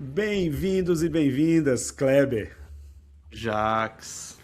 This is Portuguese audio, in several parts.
Bem-vindos e bem-vindas, Kleber. Jax.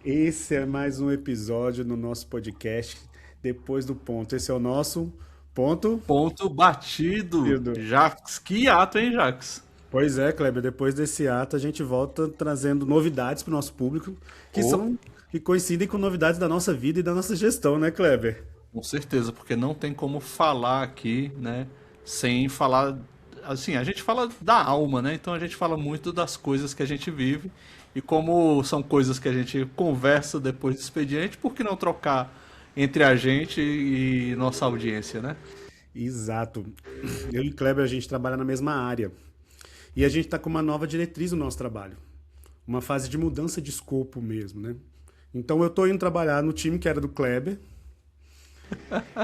Esse é mais um episódio no nosso podcast Depois do Ponto. Esse é o nosso ponto. Ponto batido. Ido. Jax. Que ato, hein, Jax? Pois é, Kleber, depois desse ato a gente volta trazendo novidades para o nosso público que Oh, são que coincidem com novidades da nossa vida e da nossa gestão, né, Kleber? com certeza, porque não tem como falar aqui, né, sem falar. Assim, a gente fala da alma, né? Então a gente fala muito das coisas que a gente vive. E como são coisas que a gente conversa depois do expediente, por que não trocar entre a gente e nossa audiência, né? Exato. Eu e Kleber a gente trabalha na mesma área e a gente está com uma nova diretriz no nosso trabalho. Uma fase de mudança de escopo mesmo, né? Então eu tô indo trabalhar no time que era do Kleber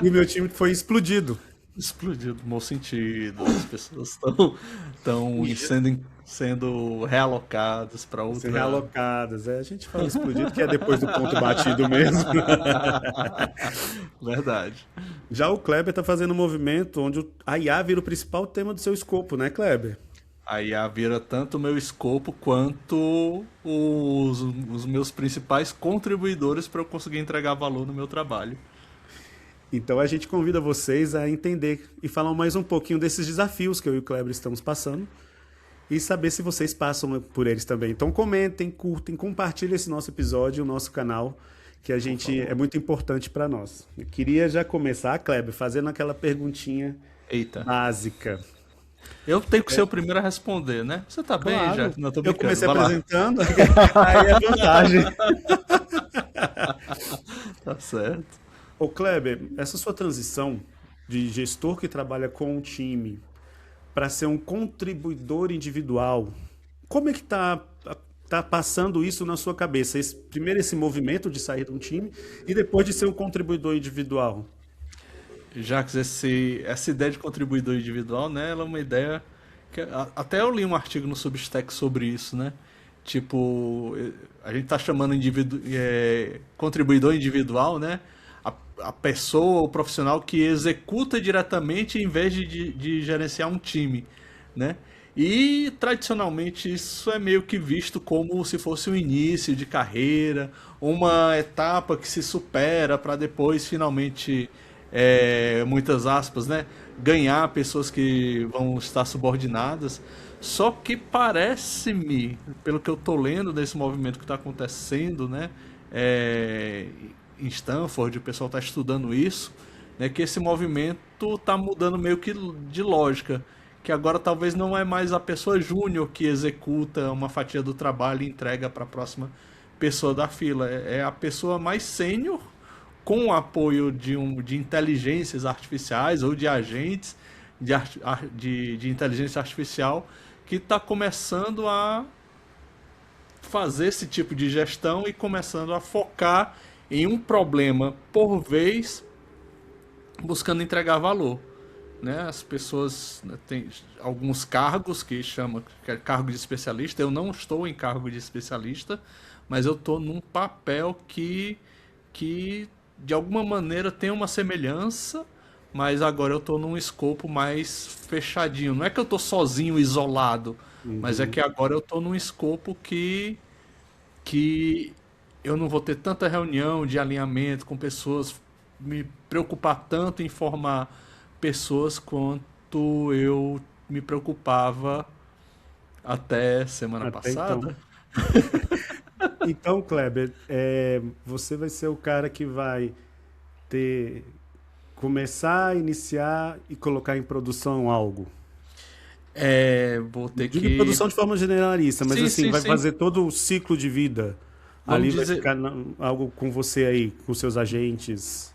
e o meu time foi explodido. Explodiu no mau sentido. As pessoas estão sendo realocadas para Ser outra. realocadas. É, a gente fala explodido que é depois do ponto batido mesmo. Verdade. Já o Kleber tá fazendo um movimento onde a IA vira o principal tema do seu escopo, né, Kleber? Aí a vira tanto o meu escopo quanto os meus principais contribuidores para eu conseguir entregar valor no meu trabalho. Então a gente convida vocês a entender e falar mais um pouquinho desses desafios que eu e o Kleber estamos passando e saber se vocês passam por eles também. Então comentem, curtem, compartilhem esse nosso episódio, o nosso canal, que a Por gente é favor. muito importante para nós. Eu queria já começar, Kleber, fazendo aquela perguntinha Eita. básica. Eu tenho que ser o primeiro a responder, né? Você tá bem, já? Claro, Não, tô eu brincando. comecei Vai lá. apresentando, aí é vantagem. Tá certo. Ô Kleber, essa sua transição de gestor que trabalha com um time para ser um contribuidor individual, como é que tá passando isso na sua cabeça? Primeiro esse movimento de sair de um time e depois de ser um contribuidor individual. Jacques, essa ideia de contribuidor individual, né? Ela é uma ideia que até eu li um artigo no Substack sobre isso, né? Tipo, a gente tá chamando contribuidor individual, né? A pessoa, o profissional que executa diretamente em vez de gerenciar um time, né? E tradicionalmente isso é meio que visto como se fosse um início de carreira, uma etapa que se supera para depois finalmente, muitas aspas, né, ganhar pessoas que vão estar subordinadas. Só que parece-me, pelo que eu tô lendo desse movimento que está acontecendo, né, é, em Stanford, o pessoal está estudando isso, né, que esse movimento está mudando meio que de lógica, que agora talvez não é mais a pessoa júnior que executa uma fatia do trabalho e entrega para a próxima pessoa da fila, é a pessoa mais sênior com o apoio de inteligências artificiais ou de agentes de inteligência artificial que está começando a fazer esse tipo de gestão e começando a focar em um problema por vez, buscando entregar valor. Né? As pessoas, né, têm alguns cargos que chama que é cargo de especialista. Eu não estou em cargo de especialista, mas eu estou num papel que de alguma maneira tem uma semelhança, mas agora eu estou num escopo mais fechadinho. Não é que eu estou sozinho, isolado, mas é Uhum. que agora eu estou num escopo que eu não vou ter tanta reunião de alinhamento com pessoas, me preocupar tanto em formar pessoas quanto eu me preocupava até semana Até então. passada. Então, Kleber, você vai ser o cara que vai ter começar, iniciar e colocar em produção algo. Vou ter Digo em que. produção de forma generalista, mas Sim, assim, sim, vai sim. fazer todo o ciclo de vida. Vamos Ali vai dizer, ficar algo com você aí, com seus agentes.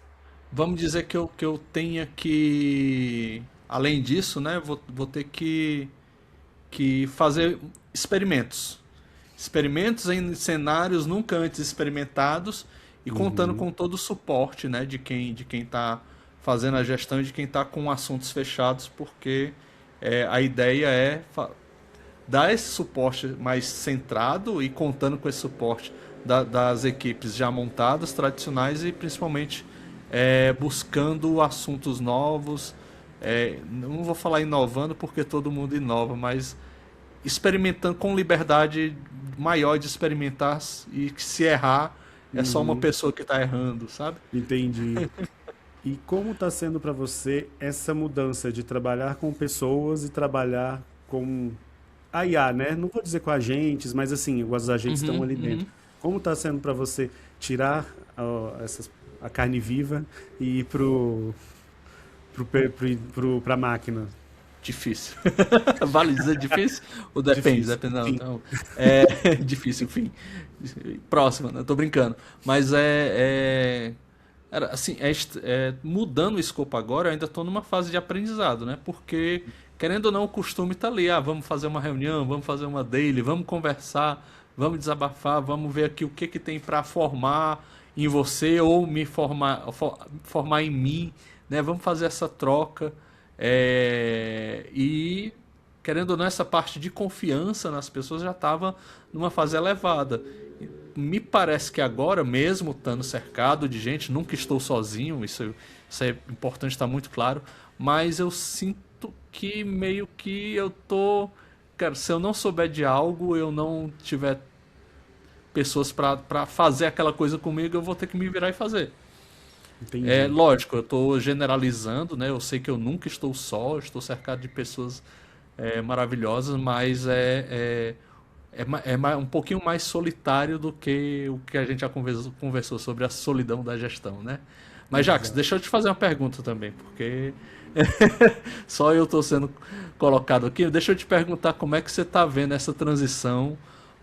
vamos dizer que eu tenha que. Além disso, né? Vou ter que fazer experimentos. Experimentos em cenários nunca antes experimentados e contando Uhum. com todo o suporte, né, de quem está fazendo a gestão e de quem está com assuntos fechados, porque a ideia é dar esse suporte mais centrado e contando com esse suporte das equipes já montadas, tradicionais e principalmente buscando assuntos novos. Não vou falar inovando porque todo mundo inova, mas experimentando com liberdade maior de experimentar e que se errar é só uma Uhum, pessoa que está errando, sabe? entendi. E como está sendo para você essa mudança de trabalhar com pessoas e trabalhar com a IA, né? Não vou dizer com agentes, mas assim, os agentes estão Uhum, ali dentro. uhum. Como está sendo para você tirar a carne viva e ir para a máquina? Difícil. Vale dizer difícil? Ou depende? Difícil. Depende, não. Sim, Então, é difícil, enfim. Próxima, né? Tô brincando. Mas assim, mudando o escopo agora, eu ainda estou numa fase de aprendizado, né? Porque, querendo ou não, o costume tá ali. Ah, vamos fazer uma reunião, vamos fazer uma daily, vamos conversar, vamos desabafar, vamos ver aqui o que que tem para formar em você ou me formar em mim, né? Vamos fazer essa troca. E querendo ou não, essa parte de confiança nas pessoas já estava numa fase elevada. Me parece que agora, mesmo estando cercado de gente, nunca estou sozinho, isso é importante estar muito claro, mas eu sinto que meio que eu tô. Cara, se eu não souber de algo, eu não tiver pessoas para fazer aquela coisa comigo, eu vou ter que me virar e fazer. É entendi. lógico, eu estou generalizando, né? Eu sei que eu nunca estou só, eu estou cercado de pessoas maravilhosas, mas um pouquinho mais solitário do que o que a gente já conversou sobre a solidão da gestão, né? Mas, Jacques, Exato. deixa eu te fazer uma pergunta também, porque só eu estou sendo colocado aqui. Deixa eu te perguntar como é que você está vendo essa transição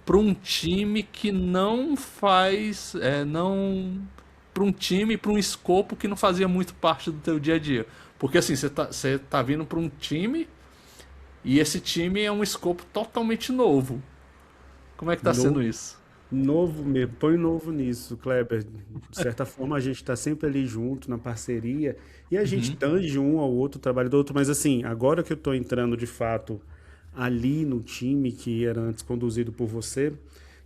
para um time que não faz, não para um time, para um escopo que não fazia muito parte do teu dia a dia. Porque assim, você tá vindo para um time e esse time é um escopo totalmente novo. Como é que tá No- sendo isso? Novo mesmo, põe novo nisso, Kleber. De certa forma, a gente está sempre ali junto, na parceria, e a gente Uhum, tange um ao outro, o trabalho do outro, mas assim, agora que eu estou entrando de fato ali no time que era antes conduzido por você,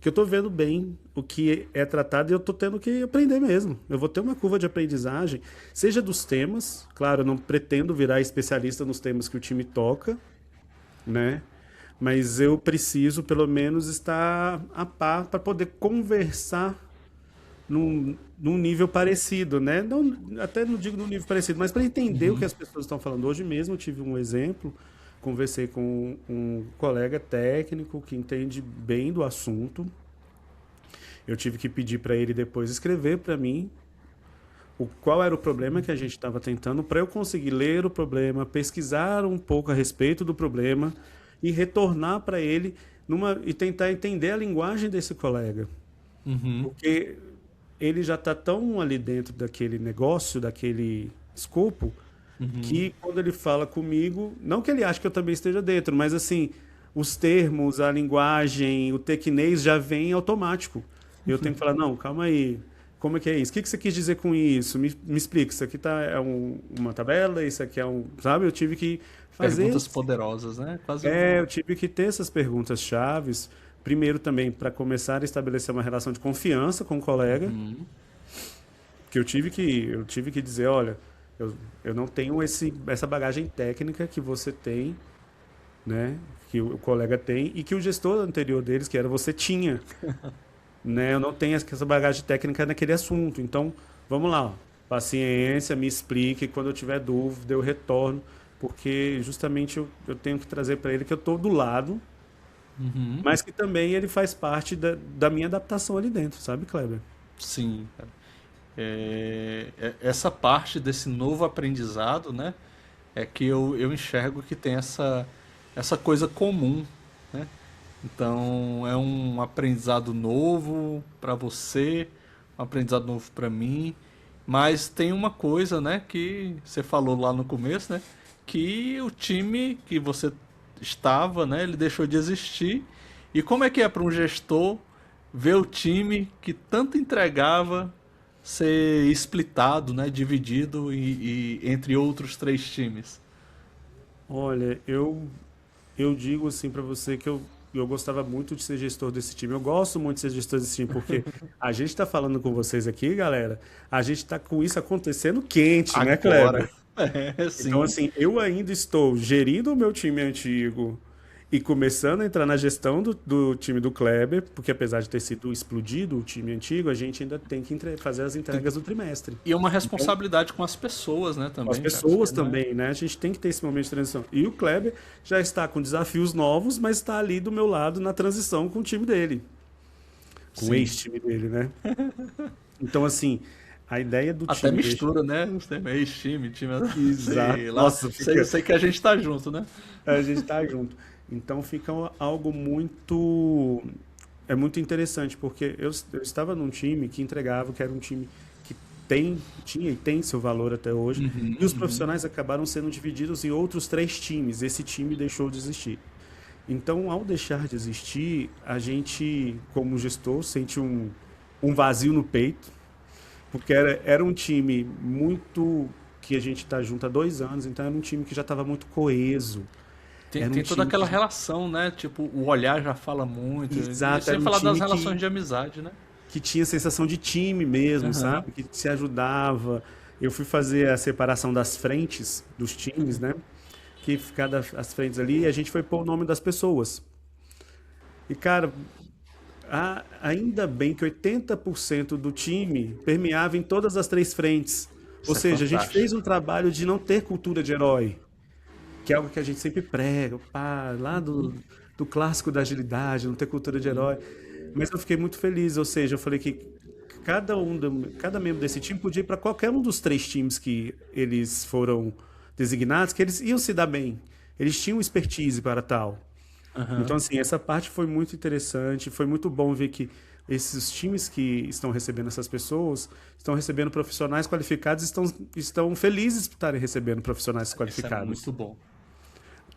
que eu estou vendo bem o que é tratado e eu estou tendo que aprender mesmo. Eu vou ter uma curva de aprendizagem, seja dos temas, claro, eu não pretendo virar especialista nos temas que o time toca, né? Mas eu preciso, pelo menos, estar a par para poder conversar num nível parecido, né? Não, até não digo num nível parecido, mas para entender o que uhum, as pessoas estão falando. Hoje mesmo eu tive um exemplo, conversei com um colega técnico que entende bem do assunto. Eu tive que pedir para ele depois escrever para mim qual era o problema que a gente estava tentando, para eu conseguir ler o problema, pesquisar um pouco a respeito do problema e retornar para ele e tentar entender a linguagem desse colega. uhum, Porque ele já está tão ali dentro daquele negócio, daquele escopo, uhum, que quando ele fala comigo, não que ele ache que eu também esteja dentro, mas assim, os termos, a linguagem, o tequinês já vem automático. Eu tenho que falar, não, calma aí, como é que é isso? O que que você quis dizer com isso? Me explica, isso aqui uma tabela, isso aqui é um, sabe? Eu tive que fazer, perguntas poderosas, né? Quase eu tive que ter essas perguntas chaves, primeiro também para começar a estabelecer uma relação de confiança com o colega, uhum, que eu tive que dizer, olha, eu não tenho essa bagagem técnica que você tem, né? Que o colega tem e que o gestor anterior deles, que era você, tinha, né? Eu não tenho essa bagagem técnica naquele assunto. Então, vamos lá, ó. Paciência, me explique. Quando eu tiver dúvida, eu retorno, porque justamente eu tenho que trazer para ele que eu estou do lado, uhum. mas que também ele faz parte da minha adaptação ali dentro, sabe, Kleber? Sim, cara. Essa parte desse novo aprendizado, né? É que eu enxergo que tem essa coisa comum, né? Então é um aprendizado novo para você, um aprendizado novo para mim, mas tem uma coisa, né, que você falou lá no começo, né, que o time que você estava, né, ele deixou de existir. E como é que é para um gestor ver o time que tanto entregava ser splitado, né, dividido entre outros três times? Olha, eu digo assim para você que eu gostava muito de ser gestor desse time. Eu gosto muito de ser gestor desse time, porque a gente está falando com vocês aqui, galera, a gente está com isso acontecendo quente, né, Agora. Kleber? É, Então, sim. assim, eu ainda estou gerindo o meu time antigo e começando a entrar na gestão do time do Kleber, porque apesar de ter sido explodido o time antigo, a gente ainda tem que fazer as entregas do trimestre. E uma Então, responsabilidade com as pessoas, né, com as também, Jacques, pessoas que não é... também, né? A gente tem que ter esse momento de transição. E o Kleber já está com desafios novos, mas está ali do meu lado na transição com o time dele, com o Sim. ex-time dele, né? Então, assim, a ideia do Até time. mistura, né? Os termos ex-time, time, Exato. sei lá. Nossa, fica. Sei que a gente tá junto, né? A gente tá junto. Então fica algo muito. É muito interessante, porque eu estava num time que entregava, que era um time que tinha e tem seu valor até hoje, Uhum, e os uhum. profissionais acabaram sendo divididos em outros 3 times. Esse time deixou de existir. Então, ao deixar de existir, a gente, como gestor, sente um vazio no peito, porque era um time muito que a gente está junto há 2 anos, então era um time que já estava muito coeso. Tem, Era um tem toda time aquela que, relação, né? Tipo, o olhar já fala muito. E exato, sem era um falar das time relações de amizade, né? que tinha sensação de time mesmo, Aham. sabe? Que se ajudava. Eu fui fazer a separação das frentes dos times, né? Que cada as frentes ali, e a gente foi pôr o nome das pessoas. E, cara, ainda bem que 80% do time permeava em todas as 3 frentes. Ou Isso é seja, a gente fez fantástico. um trabalho de não ter cultura de herói, que é algo que a gente sempre prega, pá, lá do clássico da agilidade, não ter cultura de herói. Mas eu fiquei muito feliz, ou seja, eu falei que cada membro desse time podia ir para qualquer um dos 3 times que eles foram designados, que eles iam se dar bem. Eles tinham expertise para tal. Então, Aham. assim, essa parte foi muito interessante, foi muito bom ver que esses times que estão recebendo essas pessoas estão recebendo profissionais qualificados, estão felizes por estarem recebendo profissionais Isso é qualificados. muito bom.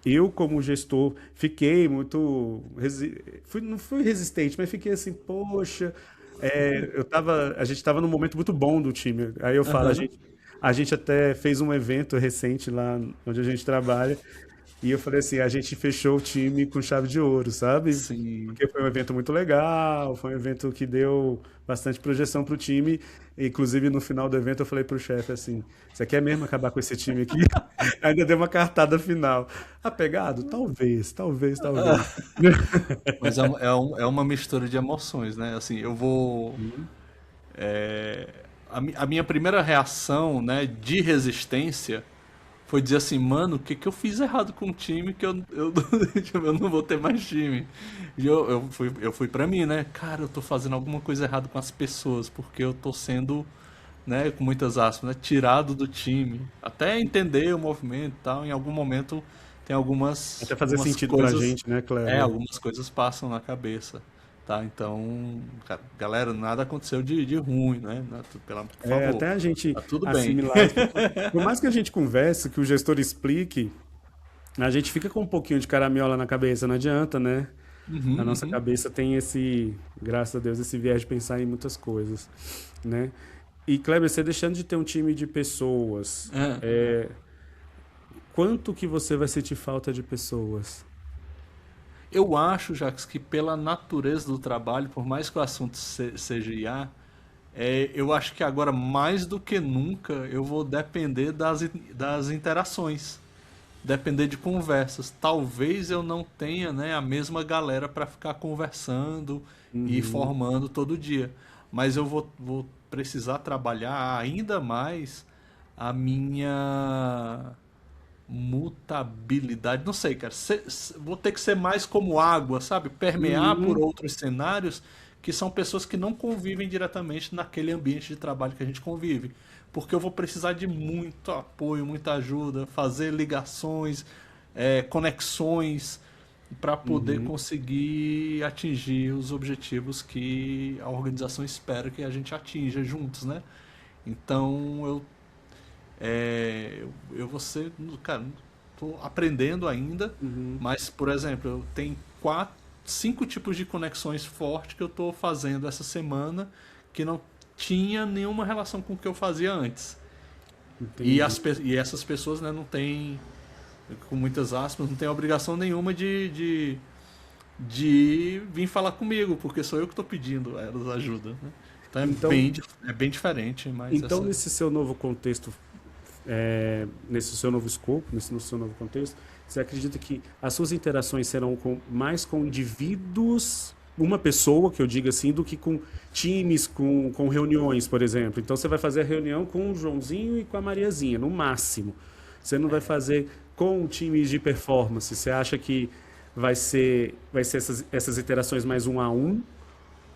Eu, como gestor, fiquei muito. Não fui resistente, mas fiquei assim, poxa. A gente estava num momento muito bom do time. Aí eu falo, Aham. a gente até fez um evento recente lá onde a gente trabalha. E eu falei assim, a gente fechou o time com chave de ouro, sabe? Sim. Porque foi um evento muito legal, foi um evento que deu bastante projeção pro time. Inclusive, no final do evento, eu falei pro chefe assim: você quer mesmo acabar com esse time aqui? Ainda deu uma cartada final. Apegado? Talvez, talvez, talvez. Mas é uma mistura de emoções, né? Assim, eu vou. Uhum. A minha primeira reação, né, de resistência foi dizer assim, mano, o que que eu fiz errado com o time que tipo, eu não vou ter mais time. E eu fui pra mim, né? Cara, eu tô fazendo alguma coisa errada com as pessoas, porque eu tô sendo, né, com muitas aspas, né, tirado do time. Até entender o movimento e tal, em algum momento tem algumas, Até fazer algumas sentido pra coisas, gente, né, Kleber? algumas coisas passam na cabeça. Tá, então, galera, nada aconteceu de ruim, né? Por favor, Até a gente tá tudo bem. assimilar isso. Por mais que a gente converse, que o gestor explique, a gente fica com um pouquinho de caraminhola na cabeça, não adianta, né? A Uhum, nossa uhum. cabeça tem graças a Deus, esse viés de pensar em muitas coisas, né? E Kleber, você deixando de ter um time de pessoas, É, quanto que você vai sentir falta de pessoas? eu acho, Jacques, que pela natureza do trabalho, por mais que o assunto seja IA, eu acho que agora mais do que nunca eu vou depender das interações, depender de conversas. Talvez eu não tenha, né, a mesma galera para ficar conversando e Uhum, formando todo dia, mas eu vou precisar trabalhar ainda mais a minha mutabilidade, não sei, cara. Vou ter que ser mais como água, sabe? Permear por uhum, outros cenários que são pessoas que não convivem diretamente naquele ambiente de trabalho que a gente convive. Porque eu vou precisar de muito apoio, muita ajuda, fazer ligações, conexões para poder uhum. conseguir atingir os objetivos que a organização espera que a gente atinja juntos, né? Então eu vou ser, cara, tô aprendendo ainda, Uhum. mas, por exemplo, eu tenho 5 tipos de conexões fortes que eu tô fazendo essa semana que não tinha nenhuma relação com o que eu fazia antes. Entendi. E essas pessoas, né, não têm, com muitas aspas, não têm obrigação nenhuma de vir falar comigo, porque sou eu que estou pedindo a elas ajuda, né? Então Então, é bem diferente, mas então essa. nesse seu novo contexto, nesse seu novo escopo, nesse seu novo contexto, Você acredita que as suas interações serão mais com indivíduos, uma pessoa, que eu diga assim, do que com times, com reuniões, por exemplo? Então você vai fazer a reunião com o Joãozinho e com a Mariazinha, no máximo. Você não vai fazer com times de performance. Você acha que vai ser essas interações mais um a um?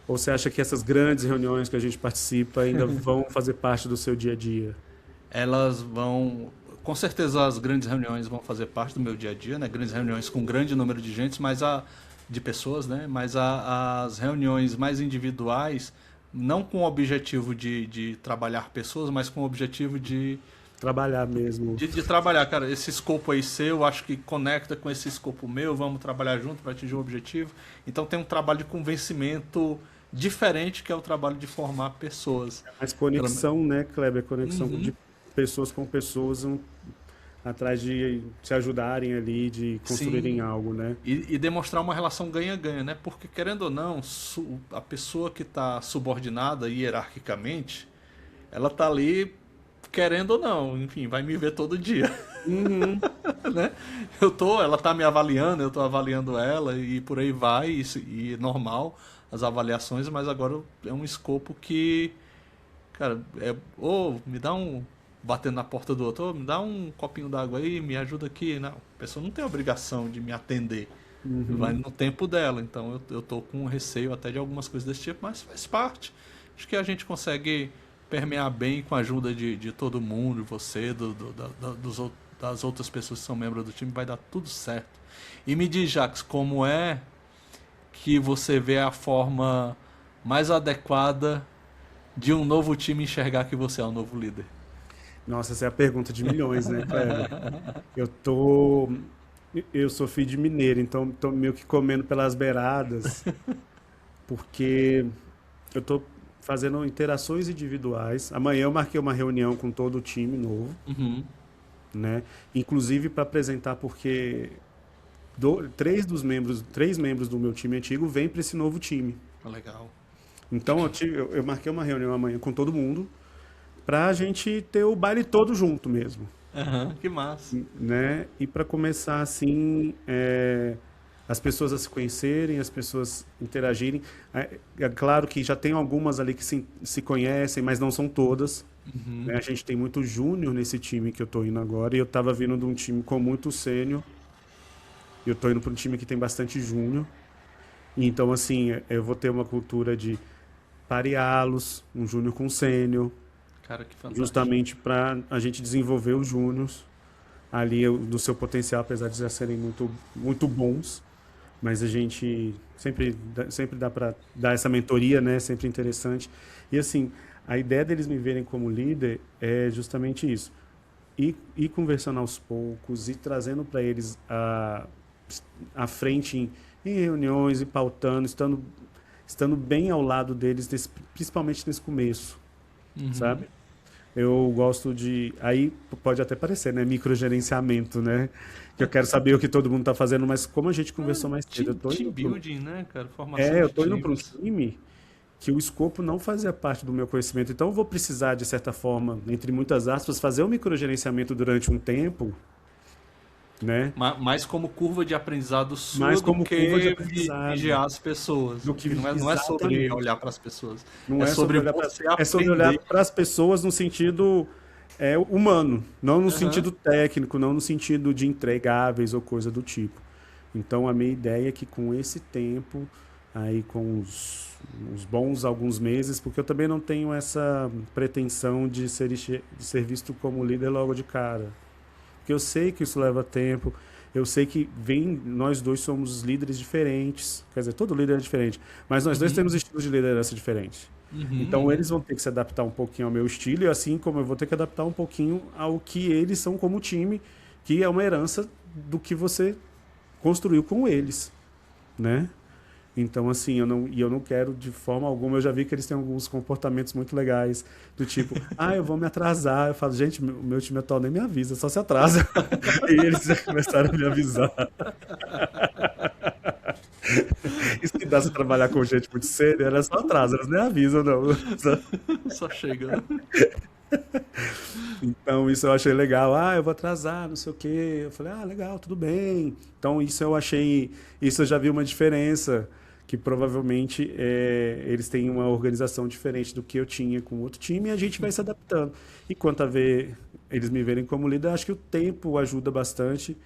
Ou você acha que essas grandes reuniões que a gente participa ainda vão fazer parte do seu dia a dia? Elas vão, com certeza as grandes reuniões vão fazer parte do meu dia a dia, né? Grandes reuniões com grande número de gente, de pessoas, né? Mas as reuniões mais individuais, não com o objetivo de trabalhar pessoas, mas com o objetivo Trabalhar mesmo. de trabalhar, cara, esse escopo aí seu, acho que conecta com esse escopo meu, vamos trabalhar junto para atingir o objetivo. Então tem um trabalho de convencimento diferente que é o trabalho de formar pessoas. Mas Pelo conexão, né, Kleber? Conexão Uhum. de pessoas com pessoas atrás de se ajudarem ali, de construírem Sim, algo, né? e demonstrar uma relação ganha-ganha, né? Porque, querendo ou não, a pessoa que está subordinada hierarquicamente, ela tá ali, querendo ou não, enfim, vai me ver todo dia, Uhum. né? Ela tá me avaliando, eu tô avaliando ela e por aí vai, e normal as avaliações, mas agora é um escopo que, cara, me dá batendo na porta do outro, me dá um copinho d'água aí, me ajuda aqui. Não, a pessoa não tem obrigação de me atender. Vai no tempo dela. Então eu tô com receio até de algumas coisas desse tipo, mas faz parte. Acho que a gente consegue permear bem com a ajuda de todo mundo, você, das outras pessoas que são membros do time, vai dar tudo certo. E me diz, Jax, como é que você vê a forma mais adequada de um novo time enxergar que você é o novo líder? Nossa, essa é a pergunta de milhões, né, Kleber? Eu tô. Eu sou filho de mineiro, então tô meio que comendo pelas beiradas, porque eu tô fazendo interações individuais. Amanhã eu marquei uma reunião com todo o time novo, Uhum. né? Inclusive para apresentar, porque três membros do meu time antigo vêm para esse novo time. Legal. Então eu marquei uma reunião amanhã com todo mundo para a gente ter o baile todo junto mesmo, Aham, que massa. né? E para começar assim, as pessoas a se conhecerem, as pessoas interagirem. É claro que já tem algumas ali que se conhecem, mas não são todas, Uhum. né? A gente tem muito júnior nesse time que eu tô indo agora, e eu tava vindo de um time com muito sênior, e eu tô indo para um time que tem bastante júnior. E então, assim, eu vou ter uma cultura de pareá-los, um júnior com sênior, Cara, que fantástico. justamente para a gente desenvolver os júniors ali do seu potencial, apesar de já serem muito, muito bons. Mas a gente sempre dá para dar essa mentoria, né? Sempre interessante. E assim, a ideia deles me verem como líder é justamente isso. Ir conversando aos poucos e trazendo para eles a frente em reuniões e pautando, estando bem ao lado deles, principalmente nesse começo, Uhum. sabe? Eu gosto de. Aí pode até parecer, né? Microgerenciamento, né? Que eu quero saber o que todo mundo está fazendo, mas como a gente Ah, conversou mais cedo, team building, né, cara? Formação eu de tô indo para um times. time que o escopo não fazia parte do meu conhecimento. Então eu vou precisar, de certa forma, entre muitas aspas, fazer um microgerenciamento durante um tempo, né? Mais como curva de aprendizado sua Mas do como curva de que aprendizado. vigiar as pessoas. Do que Que não é sobre exatamente. olhar para as pessoas. Não É é sobre sobre olhar para. você É sobre olhar aprender. para as pessoas no sentido humano, não no Aham. sentido técnico, não no sentido de entregáveis ou coisa do tipo. Então a minha ideia é que com esse tempo, aí com uns bons alguns meses, porque eu também não tenho essa pretensão de ser visto como líder logo de cara. Porque eu sei que isso leva tempo, eu sei que nós dois somos líderes diferentes, quer dizer, todo líder é diferente, mas nós dois Uhum. temos estilos de liderança diferentes. Uhum. Então Uhum. eles vão ter que se adaptar um pouquinho ao meu estilo, e assim como eu vou ter que adaptar um pouquinho ao que eles são como time, que é uma herança do que você construiu com eles, né? Então, assim, eu não quero de forma alguma. Eu já vi que eles têm alguns comportamentos muito legais, do tipo, eu vou me atrasar. Eu falo, gente, o meu time atual nem me avisa, só se atrasa. E eles já começaram a me avisar. Isso que dá se trabalhar com gente muito séria, elas só atrasam, elas nem avisam, não. Só chega, né? Então, isso eu achei legal. Ah, eu vou atrasar, não sei o quê. Eu falei, ah, legal, tudo bem. Então, isso eu achei. Isso eu já vi uma diferença. Que provavelmente eles têm uma organização diferente do que eu tinha com outro time e a gente vai se adaptando. E quanto a ver eles me verem como líder, acho que o tempo ajuda bastante.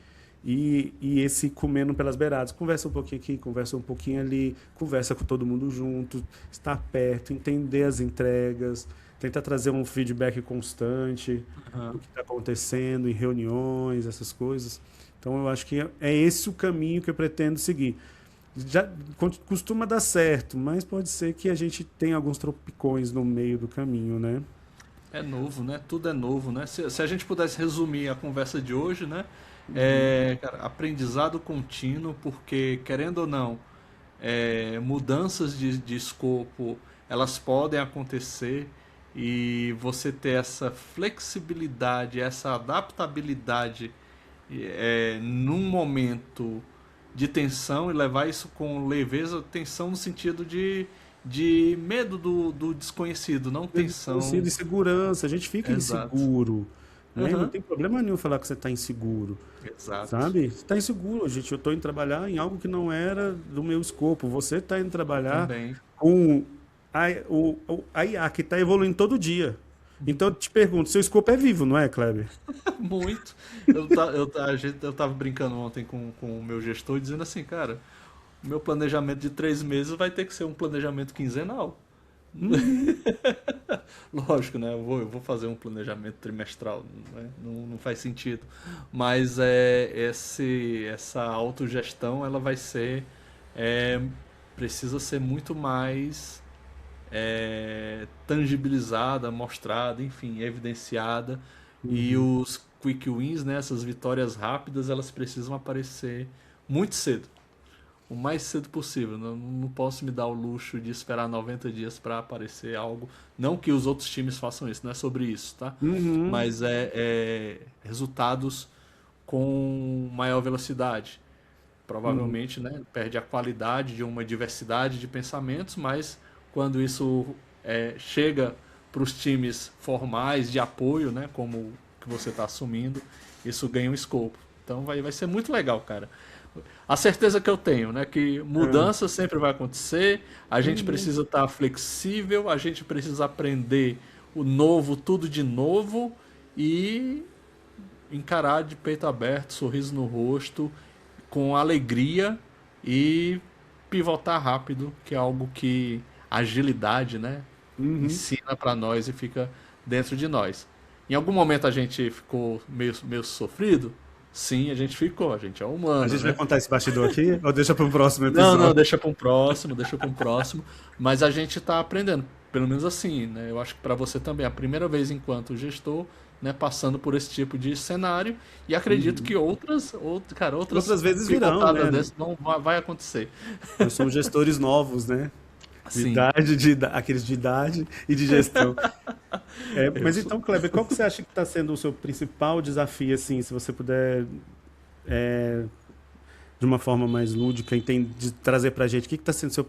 E esse comendo pelas beiradas. Conversa um pouquinho aqui, conversa um pouquinho ali, conversa com todo mundo junto, estar perto, entender as entregas, tentar trazer um feedback constante do Aham. que está acontecendo em reuniões, essas coisas. Então eu acho que é esse o caminho que eu pretendo seguir. Já costuma dar certo, mas pode ser que a gente tenha alguns tropicões no meio do caminho, né? É novo, né? Tudo é novo, né? Se a gente pudesse resumir a conversa de hoje, né? Cara, aprendizado contínuo, porque, querendo ou não, mudanças de escopo, elas podem acontecer e você ter essa flexibilidade, essa adaptabilidade num momento de tensão e levar isso com leveza, tensão no sentido de medo do desconhecido, não É desconhecido, tensão. insegurança, a gente fica Exato. inseguro, né? E não Aham. tem problema nenhum falar que você está inseguro, Exato. sabe? Você está inseguro, gente. Eu estou indo trabalhar em algo que não era do meu escopo. Você está indo trabalhar Também. com a IA que está evoluindo todo dia. Então eu te pergunto, seu escopo é vivo, não é, Kleber? Muito. Eu tava brincando ontem com o meu gestor, dizendo assim, cara, o meu planejamento de 3 meses vai ter que ser um planejamento quinzenal. Uhum, Lógico, né? Eu vou fazer um planejamento trimestral, né? Não faz sentido. Mas essa autogestão, ela vai ser, é, precisa ser muito mais tangibilizada, mostrada, enfim, evidenciada. E uhum. os quick wins, né, essas vitórias rápidas, elas precisam aparecer muito cedo, o mais cedo possível. Não posso me dar o luxo de esperar 90 dias para aparecer algo. Não que os outros times façam isso, não é sobre isso, tá? Uhum, Mas resultados com maior velocidade. uhum. Provavelmente, né, perde a qualidade de uma diversidade de pensamentos, mas quando isso chega para os times formais de apoio, né, como o que você está assumindo, isso ganha um escopo. Então vai ser muito legal, cara. A certeza que eu tenho, né, que É. mudança sempre vai acontecer, a gente Uhum. precisa estar flexível, a gente precisa aprender o novo, tudo de novo e encarar de peito aberto, sorriso no rosto, com alegria e pivotar rápido, que é algo que a agilidade, né, Uhum. ensina para nós e fica dentro de nós. Em algum momento a gente ficou meio sofrido? Sim, a gente ficou, a gente é A humano, gente vai né? contar esse bastidor aqui ou deixa para o próximo Não, episódio? deixa para um próximo, mas a gente está aprendendo, pelo menos assim, né? Eu acho que para você também, é a primeira vez enquanto gestor, né, passando por esse tipo de cenário, e acredito Uhum. que cara, outras Outras vezes virão, pivotadas né? dessas vai acontecer. Nós somos gestores novos, né? De Sim, idade, aqueles de idade e de gestão. eu Mas sou. então, Kleber, qual que você acha que está sendo o seu principal desafio, assim, se você puder, de uma forma mais lúdica, de trazer para a gente, o que está sendo o seu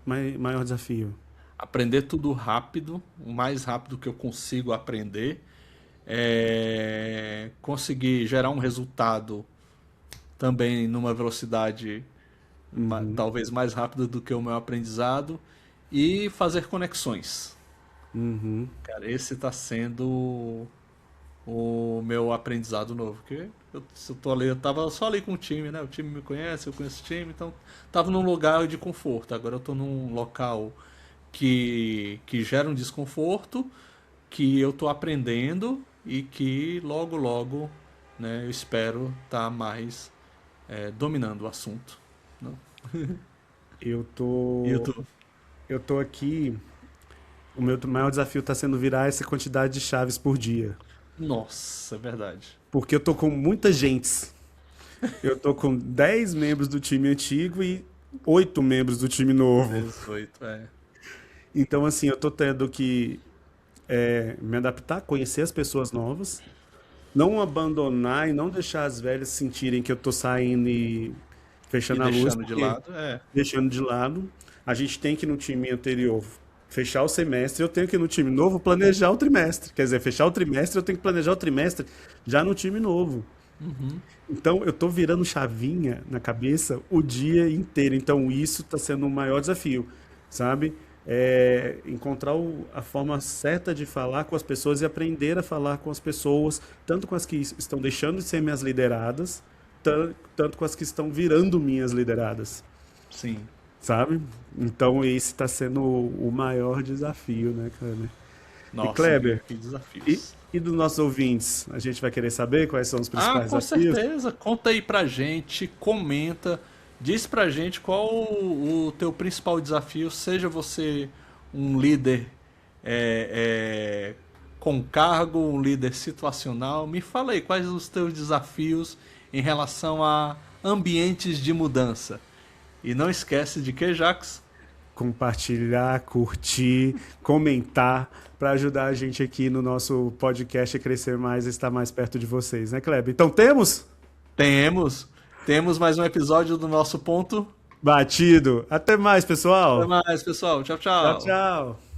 maior desafio? Aprender tudo rápido, o mais rápido que eu consigo aprender, conseguir gerar um resultado também numa velocidade Uhum, talvez mais rápida do que o meu aprendizado e fazer conexões. uhum, Cara, esse está sendo o meu aprendizado novo, porque se eu tô ali, eu tava só ali com o time, né? O time me conhece, eu conheço o time, então tava num lugar de conforto. Agora eu tô num local que gera um desconforto, que eu tô aprendendo e que logo, logo, né, eu espero estar mais dominando o assunto. Não? eu E eu tô, tô. eu tô aqui. O meu maior desafio está sendo virar essa quantidade de chaves por dia. Nossa, é verdade. Porque eu tô com muita gente. Eu tô com 10 membros do time antigo e 8 membros do time novo. 18, é. Então, assim, eu tô tendo que me adaptar, conhecer as pessoas novas, não abandonar e não deixar as velhas sentirem que eu tô saindo e E fechando a luz, deixando de porque lado, é. deixando de lado. A gente tem que no time anterior fechar o semestre, eu tenho que ir no time novo planejar o trimestre. Quer dizer, fechar o trimestre, eu tenho que planejar o trimestre já no time novo. Então, eu tô virando chavinha na cabeça o dia inteiro. Então, isso está sendo um maior desafio, sabe? Encontrar a forma certa de falar com as pessoas e aprender a falar com as pessoas, tanto com as que estão deixando de ser minhas lideradas, tanto com as que estão virando minhas lideradas, Sim. sabe? Então, esse está sendo o maior desafio, né, Kleber? E Nossa, Kleber, que e, desafios. e dos nossos ouvintes, a gente vai querer saber quais são os Ah, principais com desafios? certeza. Conta aí pra gente, comenta, diz pra gente qual o teu principal desafio, seja você um líder é, com cargo, um líder situacional. Me fala aí quais os teus desafios em relação a ambientes de mudança. E não esquece de que, Jax? Compartilhar, curtir, comentar, para ajudar a gente aqui no nosso podcast a crescer mais e estar mais perto de vocês, né, Kleber? Então temos? Temos, temos mais um episódio do nosso ponto. Batido. Até mais, Até pessoal. mais, pessoal. Tchau, Tchau, tchau. tchau.